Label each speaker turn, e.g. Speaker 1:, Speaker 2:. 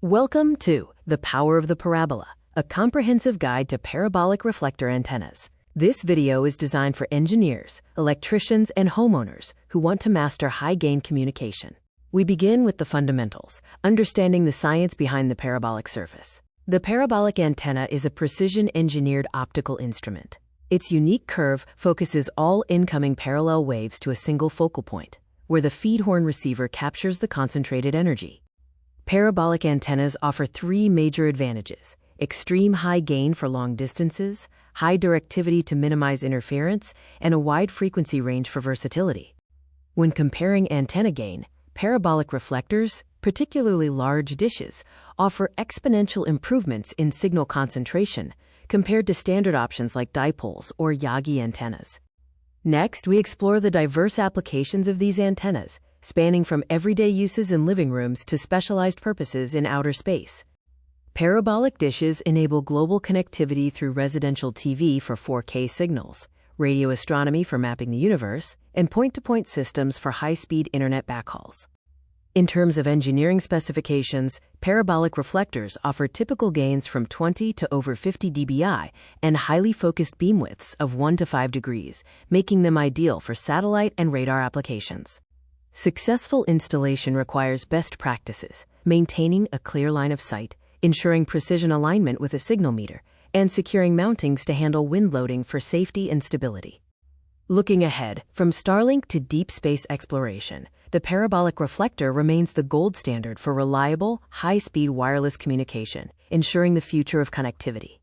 Speaker 1: Welcome to The Power of the Parabola, a comprehensive guide to parabolic reflector antennas. This video is designed for engineers, electricians, and homeowners who want to master high-gain communication. We begin with the fundamentals, understanding the science behind the parabolic surface. The parabolic antenna is a precision-engineered optical instrument. Its unique curve focuses all incoming parallel waves to a single focal point, where the feed horn receiver captures the concentrated energy. Parabolic antennas offer three major advantages: extreme high gain for long distances, high directivity to minimize interference, and a wide frequency range for versatility. When comparing antenna gain, parabolic reflectors, particularly large dishes, offer exponential improvements in signal concentration compared to standard options like dipoles or Yagi antennas. Next, we explore the diverse applications of these antennas, spanning from everyday uses in living rooms to specialized purposes in outer space. Parabolic dishes enable global connectivity through residential TV for 4K signals, radio astronomy for mapping the universe, and point-to-point systems for high-speed internet backhauls. In terms of engineering specifications, parabolic reflectors offer typical gains from 20 to over 50 dBi and highly focused beam widths of 1 to 5 degrees, making them ideal for satellite and radar applications. Successful installation requires best practices, maintaining a clear line of sight, ensuring precision alignment with a signal meter, and securing mountings to handle wind loading for safety and stability. Looking ahead, from Starlink to deep space exploration, the parabolic reflector remains the gold standard for reliable, high-speed wireless communication, ensuring the future of connectivity.